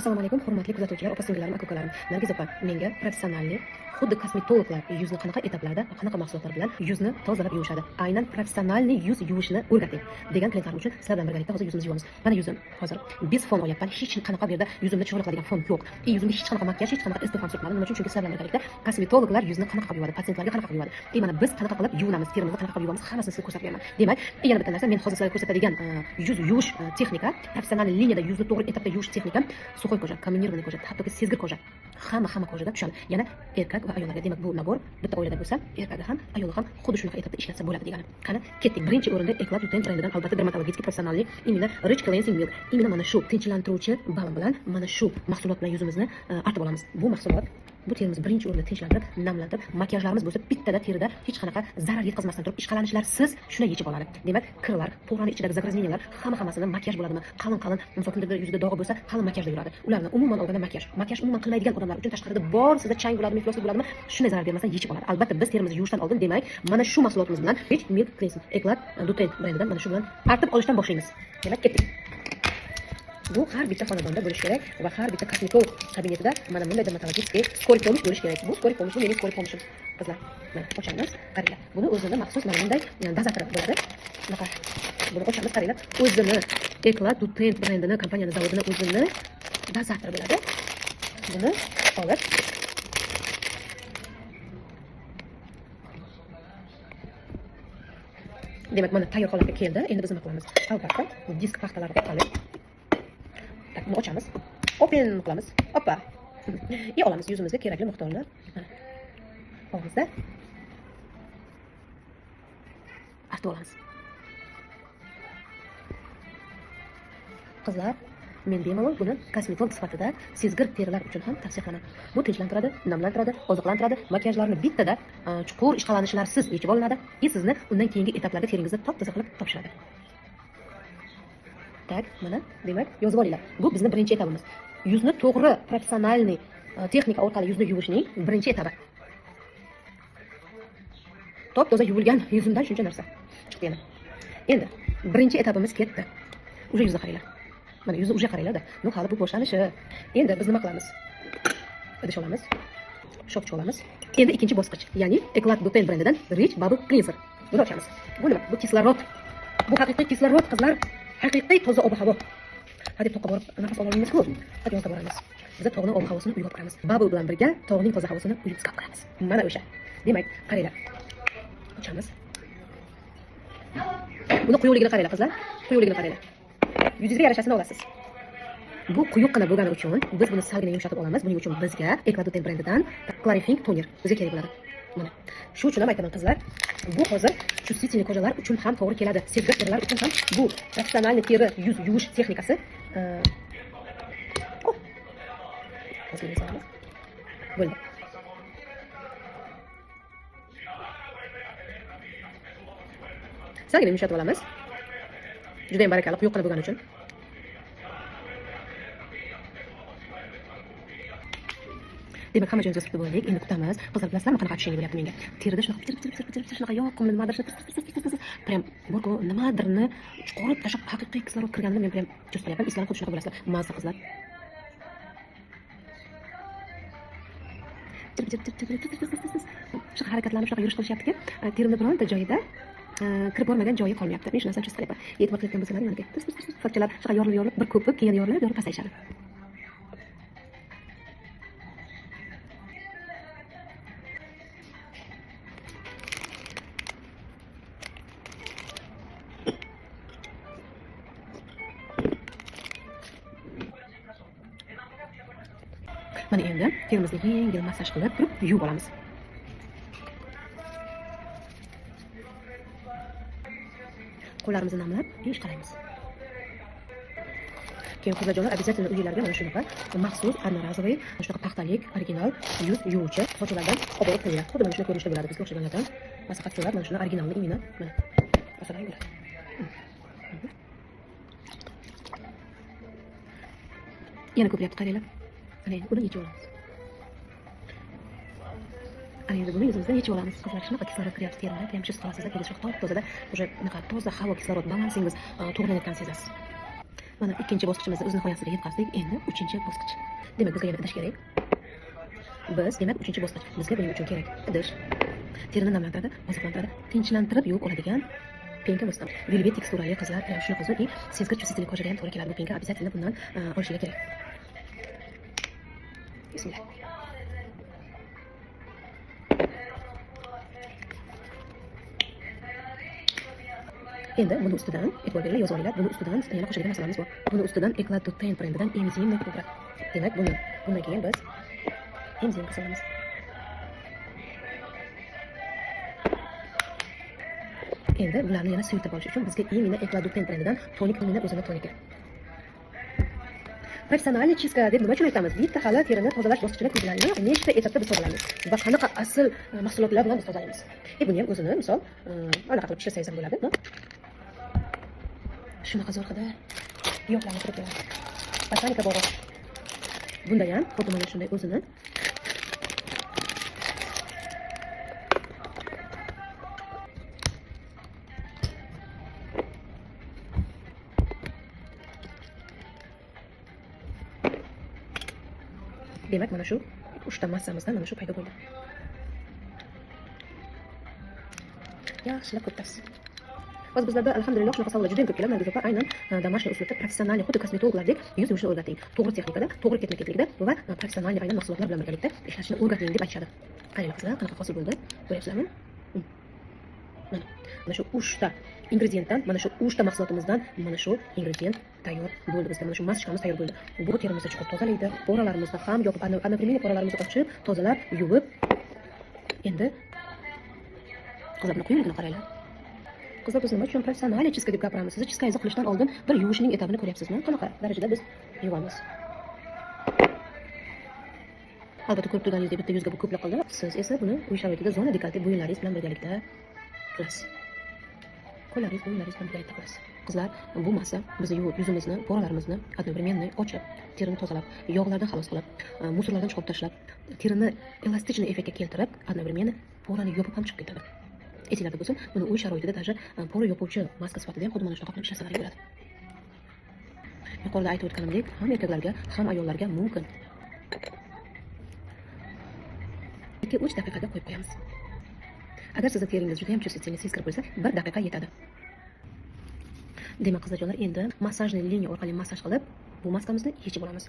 Assalomu alaykum, hurmatli kuzatuvchilar, opa-singillarim, aka-ukalarim. Nargiz opa, menga professionalli, xuddi kosmetologlar yuzni qanaqa etaplarda, qanaqa mahsulotlar bilan yuzni tozalab yuvishadi, aynan professionalli yuz yuvishni o'rgating degan klientlarim uchun sizlar bilan birgalikda hozir yuzimizni yuvamiz. Mana yuzim hozir bez fon olyapman. Hech qanaqa bu yerda yuzimda chiroyli qiladigan fon yo'q. Yuzimga hech qanaqa makiyaj, hech qanaqa SPF ham surtmadim. Nima uchun? Chunki sizlar bilan birgalikda kosmetologlar yuzni qanaqa qilib yuvadi, patsientlarga qanaqa qilib yuvadi. Mana biz qanaqa qilib yuvinamiz, terimizni qanaqa qilib yuvamiz, hammasini sizga ko'rsatib beraman. Demak, yana bitta narsa, men hozir sizlarga ko'rsatadigan yuz yuvish texnika, professional liniyada yuzni to'g'ri etapda yuvish texnika, suxoy koja, kombinirованный koja, hattoki sezgir koja. Hamma kojada tushadi. Yana erkak va ayollarga, demak bu nabor bitta oilada bo'lsa, erkagi ham, ayoli ham xuddi shunaqa etapda ishlatsa bo'ladi degani. Qani, ketdik. Birinchi o'rinda Eclat Lutein brendidan albatta dermatologik professionalli imенно rich cleansing milk. Imенно mana shu tinchlantiruvchi balm bilan mana shu mahsulot bilan yuzimizni artib olamiz. Bu mahsulot bu terimizni birinchi o'rinda tinchlantirib, namlantirib, makiyajlarimiz bo'lsa bittada terida hech qanaqa zarar yetkazmasdan turib, ishqalanishlarsiz shuni yechib oladi. Demak, kirlar, po'rani ichidagi zagrazneniyalar hammasini makiyaj bo'ladimi? Qalin, misol uchun yuzida dog'i bo'lsa, qalin makiyajda yuradi. Ularni umuman olganda makiyaj umuman qilmaydigan odamlar uchun tashqarida bor sizda chang bo'ladimi, ifloslik bo'ladimi, shunday zarar bermasdan yechib oladi. Albatta biz terimizni yuvishdan oldin, demak, mana shu mahsulotimiz bilan Rich Milk Cleansing Eclat Lutein brendidan mana shu bilan artib olishdan boshlaymiz. Demak, ketdik. Bu har bitta xonadonda bo'lishi kerak va har bitta kosmetolog kabinetida mana bunday dermatologik skori pomosh bo'lishi kerak. Bu skori pomosh, bu mening skori pomoshim. Qizlar, mana ochamiz, qaranglar. Buni o'zida maxsus mana bunday dozator bo'ladi. Bunaqa. Buni ochamiz, qaranglar. O'zini Eclat Lutein brendini, kompaniyani, zavodini o'zini dozator bo'ladi. Buni olib demak, mana tayyor holatga keldi. Endi biz nima qilamiz? Albatta, disk paxtalariga olib buni ochamiz. Open qilamiz. Oppa. Olamiz yuzimizga kerakli miqdorda. Oldimizda artib olamiz. Qizlar, men bemalol buni kosmetolog sifatida sezgir terilar uchun ham tavsiya qilaman. Bu tinchlantiradi, namlantiradi, oziqlantiradi, makiyajlarni bittada chuqur ishqalanishlarsiz yechib olinadi va sizni undan keyingi etaplarda teringizni top-toza qilib topshiradi. Tak, mana, demak, yozib olinglar. Bu bizning birinchi etapimiz. Yuzni to'g'ri professionalniy texnika orqali yuzni yuvishning birinchi etapi. Top-toza yuvilgan yuzimdan shuncha narsa chiqdi yana. Endi birinchi etapimiz ketdi. Uje yuzni qaranglar. Mana yuzni uje qaranglar-da. No, hali bu boshlanishi. Endi biz nima qilamiz? Idish olamiz. Shopcha olamiz. Endi ikkinchi bosqich, ya'ni Eclat Lutein brendidan Rich Bubble Cleanser. Buni ochamiz. Bu nima? Bu kislorod. Bu haqiqiy kislorod, qizlar. Haqiqiy toza ob-havo. Hadeb toqqa borib nafas ololmaymiz-ku. Hadi yozda boramiz. Biz tog'ning ob-havosini uyg'otib qo'yamiz. Bubble bilan birga tog'ning toza havosini uyg'otib qo'yamiz. Mana o'sha. Demak, qaranglar. Ochamiz. Buni quyuqligini qaranglar, qizlar. Quyuqligini qaranglar. Yuzingizga yarashasini olasiz. Bu quyuqqina bo'lgani uchun biz buni salgina yumshatib olamiz. Buning uchun bizga Eclat Lutein brendidan Clarifying toner bizga kerak bo'ladi. Mana. Shu uchun ham aytaman, qizlar, bu hozir chuvsительный kojalar uchun ham to'g'ri keladi. Sezgir terilar uchun ham bu professionalniy teri yuz yuvish texnikasi. Bo'ldi. Salgina yumshatib olamiz. Juda ham barakali, quyuq qilib bo'lgani uchun. Demak, hamma joyimizni surtib bo'ldik. Endi kutamiz. Qizlar, bilasizlarmi, qanaqa tushuncha bo'lyapti menga? Terida shunaqa pichirib shunaqa yoqimli nimadir prям borku nimadirni chuqurib tashlab haqiqiy kislorod kirganini men prям his qilyapman. Islarni xuddi shunaqa bilasizlar. Mazza, qizlar. Shunaqa harakatlarni, shunaqa yurish qilishyaptiki, terimni bironta joyida kirib bormagan joyi qolmayapti. Men shu narsani his qilyapman. E'tibor qilayotgan bo'lsalaring, mana fakchalar shunaqa yorilib, bir ko'pib, keyin yorilib pasayishadi. Mana endi terimizni yengil massaj qilib turib yuvib olamiz. Qo'llarimizni namlab, ishqalaymiz. Keyin qizlarjonlar, обязательно uylarga mana shunaqa maxsus одноразовый, shunaqa paxtalik, original yuz yuvuvchi sochilardan olib borib qo'yinglar. Xuddi mana shunday ko'rinishda bo'ladi. Bizga o'xshaganlardan maslahat so'rab, mana shuni originalni imina mana asosan bo'ladi. Yana ko'payapti, qaranglar. Ana endi buni yechib olamiz. Ana endi buni yuzimizdan yechib olamiz. Qizlar, shunaqa kislorod kiryapti terimga, ham his qilasizlar, keyin shu top-tozada o'sha naqa toza havo, kislorod balansingiz to'g'rilanayotganini sezasiz. Mana ikkinchi bosqichimizni o'z nihoyasiga yetkazdik. Endi uchinchi bosqich. Demak, bizga yana idish kerak. Demak, uchinchi bosqich. Bizga buning uchun kerak idish. Terini namlantiradi, oziqlantiradi, tinchlantirib yuvib oladigan penka vosita. Velvet teksturali qizlar shunaqa zo'rki, sezgir chувствительный ko'chaga ham to'g'ri keladi bu penka. Обязательно bundan olishiga kerak. Bismillah. Endi buni ustidan e'tibor beringlar, yozib olinglar. Buni ustidan yana qo'shadigan narsalarimiz bor. Buni ustidan Eclat brendidan enzimli pudra. Demak, bundan keyin biz enzim qo'shamiz. Endi bularni yana suyultirib olish uchun bizga именно Eclat brendidan tonik o'zini toniki. Professional chiska deb nima uchun aytamiz? Bitta hali terini tozalash bosqichini ko'zlaymiz. Nechta etapda biz tozalaymiz va qanaqa asl mahsulotlar bilan biz tozalaymiz. Buni ham o'zini misol anaqa qilib ishlasangiz ham bo'ladi. Shunaqa zo'r hidi. Yo'qlarni kirib keladi. Botanika bog'i. Bunda ham xuddi mana shunday o'zini demak, mana shu uchta massamizdan mana shu paydo bo'ldi. Yaxshilab ko'tamiz. Hozir bizlarda alhamdulillah shunaqa savollar juda ko'p keladi. Nargiz opa aynan домашний uslubda professional xuddi kosmetologlardek yuz yuvishni o'rgating. To'g'ri texnikada, to'g'ri ketma-ketlikda va professional aynan mahsulotlar bilan birgalikda ishlashni o'rgating deb aytishadi. Qaranglar qizlar, qanaqa hosil bo'ldi? Ko'ryapsizlarmi? Mana shu 3 ta ingrediyentdan, mana shu 3 ta mahsulotimizdan mana shu ingrediyent tayyor bo'ldi. Bizga mana shu masshamiz tayyor bo'ldi. Bu terimizni chuqur tozalaydi, poralarimizni ham yoqib, anafilimik poralarimizni ochib, tozalab, yuvib. Endi qizlar buni quyunligini qaranglar. Qizlar, biz nima uchun professional chiska deb gapiramiz? Siz chiskangizni qilishdan oldin bir yuvishning etapini ko'ryapsizmi? Qanaqa darajada biz yuvamiz? Albatta, ko'rib turganingizdek bitta yuzga bu ko'plab qildi. Siz esa buni uy sharoitida zona dekolti buyumlaringiz bilan birgalikda qilasiz. Qo'llaringiz, bo'yinlaringiz bilan birgalikda qilasiz. Qizlar, bu massa bizni yuvib, yuzimizni, poralarimizni одновременно ochib, terini tozalab, yog'lardan xalos qilib, musorlardan chiqarib tashlab, terini elastikniy effektga keltirib, одновременно porani yopib ham chiqib ketadi. Esinglarda bo'lsin, buni uy sharoitida даже pora yopuvchi maska sifatida ham xuddi mana shunaqa qilib ishlasalar bo'ladi. Yuqorida aytib o'tganimdek, ham erkaklarga, ham ayollarga mumkin. 2-3 daqiqaga qo'yib qo'yamiz. Agar sizni teringiz juda ham chuvsitsangiz sezgir bo'lsa, 1 daqiqa yetadi. Demak, qizlarjonlar, endi massajli liniya orqali massaj qilib, bu maskamizni yechib olamiz.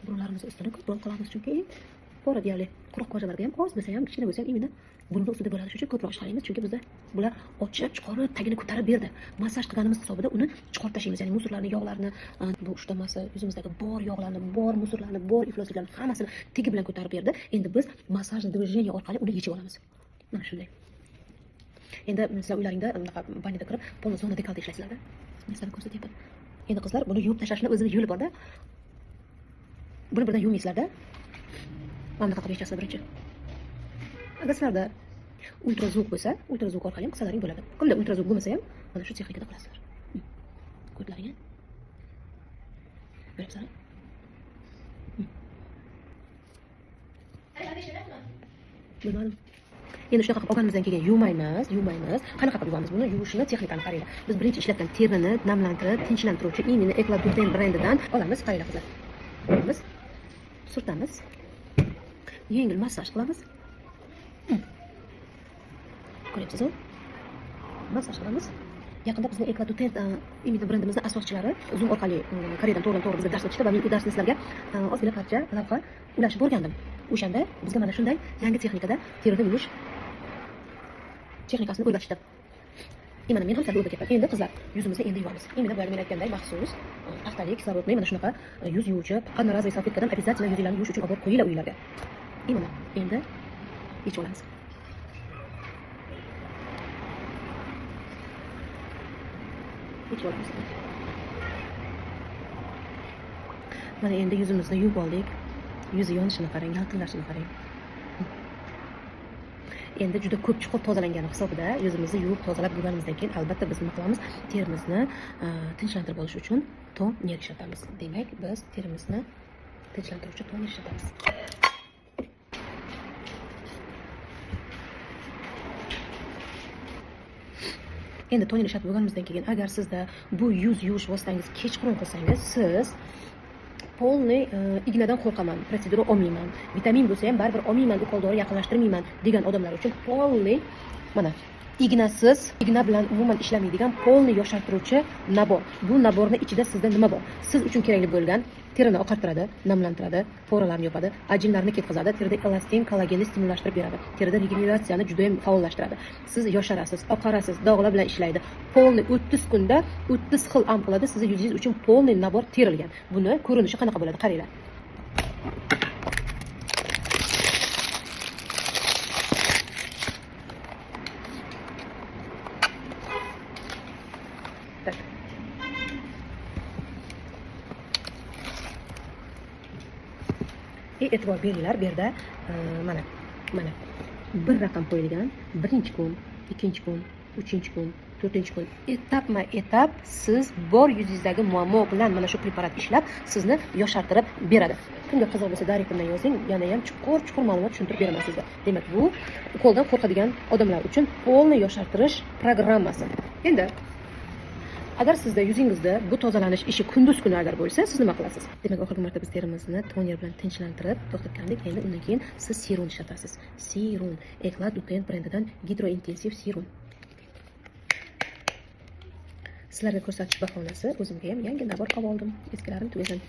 Burunlarimizni ustini ko'proq qilamiz, chunki pora deyarli quruq ko'chalarga ham oz bo'lsa ham, kichkina bo'lsa ham endi burunni ustida bo'ladi. Shuning uchun ko'proq ishlaymiz, chunki bizda bular ochib, chiqarib, tagini ko'tarib berdi. Massaj qilganimiz hisobida uni chiqarib tashlaymiz, ya'ni musorlarni, yog'larni, bu uchta massa yuzimizdagi bor yog'larni, bor musorlarni, bor iflosliklarni hammasini tegi bilan ko'tarib berdi. Endi biz massajli движение orqali uni yechib olamiz. Mana shunday. Endi sizlar uylaringda bunaqa banyada kirib, polni zona dekolti ishlaysizlarda. Men sizlarga ko'rsatyapman. Endi qizlar, buni yuvib tashlashni o'zini yo'li bor-da. Buni birdan yuvmaysizlarda. Mana bunaqa qilib yechasizlar birinchi. Agar sizlarda ultrazvuk bo'lsa, ultrazvuk orqali ham qilsalaring bo'ladi. Kimda ultrazvuk bo'lmasa ham, mana shu texnikada qilasizlar. Ko'rlaring. Ko'ryapsizlar? Bilmadim. Endi shunaqa qilib olganimizdan keyin yuvmaymiz. Qanaqa qilib yuvamiz buni? Yuvishni texnikani qaranglar. Biz birinchi ishlatgan terini namlantirib, tinchlantiruvchi именно Eclat brendidan olamiz. Qaranglar qizlar. Olamiz. Surtamiz. Yengil massaj qilamiz. Ko'ryapsizmi? Massaj qilamiz. Yaqinda bizning Eclat imенно brendimizning asoschilari Zoom orqali Koreyadan to'g'ri bizga dars o'tishdi va men u darsni sizlarga ozgina parcha lavha ulashib o'rgandim. O'shanda bizga mana shunday yangi texnikada terini yuvish texnikasini o'rgatishdi. Mana men ham sizlarga o'rgatyapman. Endi qizlar, yuzimizni endi yuvamiz. Endi boya men aytganday maxsus haftalik kislorodli mana shunaqa yuz yuvuvchi, qandorazli salfetkadan обязательно yuzinglarni yuvish uchun olib qo'yinglar uylarga. Mana endi yechib olamiz. Yechib olamiz. Mana endi yuzimizni yuvib oldik. Yuzi yonishini qarang, yaltillashini qarang. Endi juda ko'p chuqur tozalangani hisobida yuzimizni yuvib tozalab bo'lganimizdan keyin albatta biz nima qilamiz? Terimizni tinchlantirib olish uchun toner ishlatamiz. Demak, biz terimizni tinchlantiruvchi toner ishlatamiz. Endi toner ishlatib bo'lganimizdan keyin agar sizda bu yuz yuvish vositangiz kechqurun qilsangiz, siz polniy ignadan qo'rqaman, protsedura olmayman, vitamin bo'lsa ham baribir olmayman, ukol dori yaqinlashtirmayman degan odamlar uchun polniy mana ignasiz, igna bilan umuman ishlamaydigan polniy yoshartiruvchi nabor. Bu naborning ichida sizda nima bor? Siz uchun kerakli bo'lgan terini oqartiradi, namlantiradi, poralarni yopadi, ajinlarni ketkazadi, terida elastin, kollagenni stimulashtirib beradi. Terida regeneratsiyani juda ham faollashtiradi. Siz yosharasiz, oqarasiz, dog'lar bilan ishlaydi. Polniy 30 kunda 30 xil ampulada sizni yuzingiz uchun polniy nabor terilgan. Buni ko'rinishi qanaqa bo'ladi? Qaranglar. Tak. E'tibor beringlar, bu yerda mana bir raqam qo'yilgan. Birinchi kun, ikkinchi kun, uchinchi kun, to'rtinchi kun etapma-etap siz bor yuzingizdagi muammo bilan mana shu preparat ishlab sizni yoshartirib beradi. Kimga qiziq bo'lsa direktimdan yozing, yana ham chuqur ma'lumot tushuntirib beraman sizga. Demak, bu ukoldan qo'rqadigan odamlar uchun polniy yoshartirish programmasi. Endi agar sizda yuzingizda bu tozalanish ishi kunduz kuni agar bo'lsa, siz nima qilasiz? Demak, oxirgi marta biz terimizni toner bilan tinchlantirib to'xtatgandik. Endi undan keyin siz serum ishlatasiz. Serum Eclat Dupen brendidan gidrointensiv serum. Sizlarga ko'rsatish bahonasi o'zimga ham yangi nabor olib oldim. Eskilarim tugagan.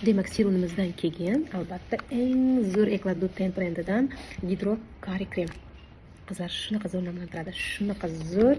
Demak, serumimizdan keyin albatta eng zo'r Eclat Dupen brendidan Hydro Kari krem. Qizlar, shunaqa zo'r namlantiradi, shunaqa zo'r.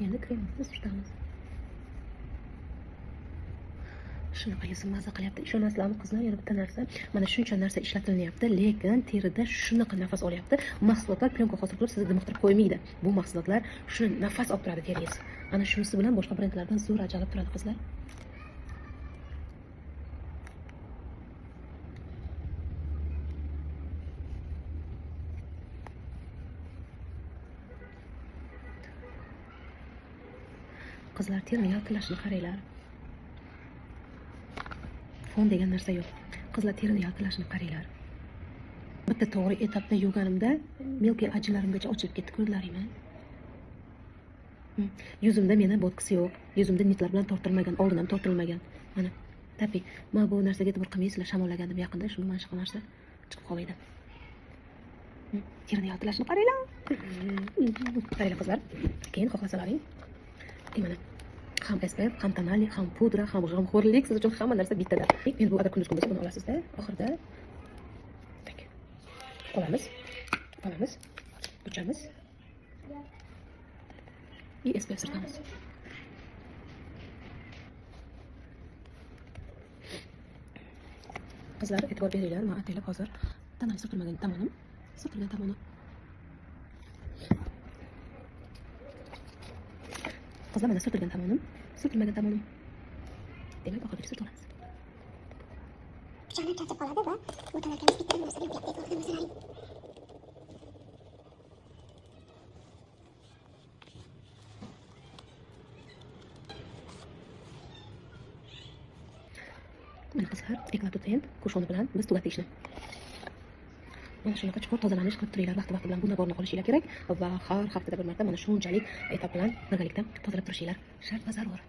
Endi kremimizni surtamiz. Shunaqa yuzim maza qilyapti. Ishonasizlarmi qizlar, yana bitta narsa. Mana shuncha narsa ishlatilyapti, lekin terida shunaqa nafas olyapti. Mahsulotlar plyonka hosil qilib sizni dimiqtirib qo'ymaydi. Bu mahsulotlar shuni nafas olib turadi teringiz. Ana shunisi bilan boshqa brendlardan zo'r ajralib turadi qizlar. Qizlar, terini yaltirashini qaranglar. Fon degan narsa yo'q. Qizlar, terini yaltirashini qaranglar. Bitta to'g'ri etapda yuvganimda melkiy ajinlarimgacha ochilib ketdi, ko'rdilaringmi? Yuzimda meni botkisi yo'q. Yuzimda nitlar bilan tortilmagan, oldin ham tortilmagan. Mana, tapi, men bu narsaga e'tibor qilmaysizlar, shamollagandim yaqinda, shuni mana shu narsa chiqib qolmaydi. Terini yaltirashini qaranglar. Qaranglar qizlar. Keyin xohlasalaring, mana ham SPF, ham tonallik, ham pudra, ham g'amxo'rlik siz uchun hamma narsa bittada. Endi bu agar kunduz kun bo'lsa, buni olasizda, oxirida tak olamiz, ochamiz. SPF surtamiz. Qizlar, e'tibor beringlar, men ataylab hozir tanam surtilmagan tomonim, surtilgan tomonim. Qizlar, mana surtilgan tomonim, surtilmagan tomonim. Demak, oxirgi surtamiz. Pichanlar charchab qoladi va mutalarkamiz bitta narsaga yo'qyapti. E'tiborga masalaring. Mana qizlar, Eclat Dupen kushoni bilan biz tugatdik ishni. Mana shunaqa chuqur tozalanish qilib turinglar, vaqti bilan bu naborni olishinglar kerak va har haftada bir marta mana shunchalik etap bilan birgalikda tozalab turishinglar shart va zarur.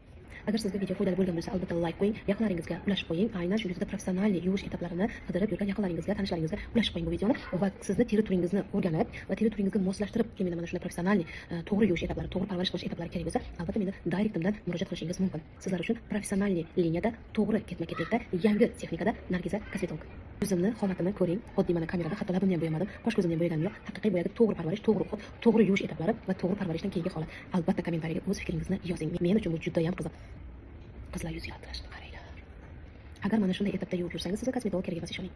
Agar sizga video foydali bo'lgan bo'lsa, albatta like qo'ying, yaqinlaringizga ulashib qo'ying. Aynan shu yuzda professional yuvish etaplarini qidirib yurgan yaqinlaringizga, tanishlaringizga ulashib qo'ying bu videoni va sizni teri turingizni o'rganib va teri turingizga moslashtirib, meni mana shunday professional to'g'ri yuvish etaplari, to'g'ri parvarish qilish etaplari kerak bo'lsa, albatta meni direktimdan murojaat qilishingiz mumkin. Sizlar uchun professional liniyada, to'g'ri ketma-ketlikda, yangi texnikada Nargiza kosmetolog. Yuzimni holatini ko'ring. Oddiy mana kamerada hatto labimni ham bo'yamadim, qosh ko'zimni ham bo'yaganim yo'q. Haqiqiy boyagi to'g'ri parvarish, to'g'ri o'qib, to'g'ri yuvish etaplari va to'g'ri parvarishdan keyingi holat. Albatta kommentariyaga o'z fikringizni yozing. Men uchun bu juda ham qiziq. Qizlar, yuz yaltirashni qaranglar. agar mana shunday etapda yuvib yursangiz sizga kosmetolog kerak emas, ishoning.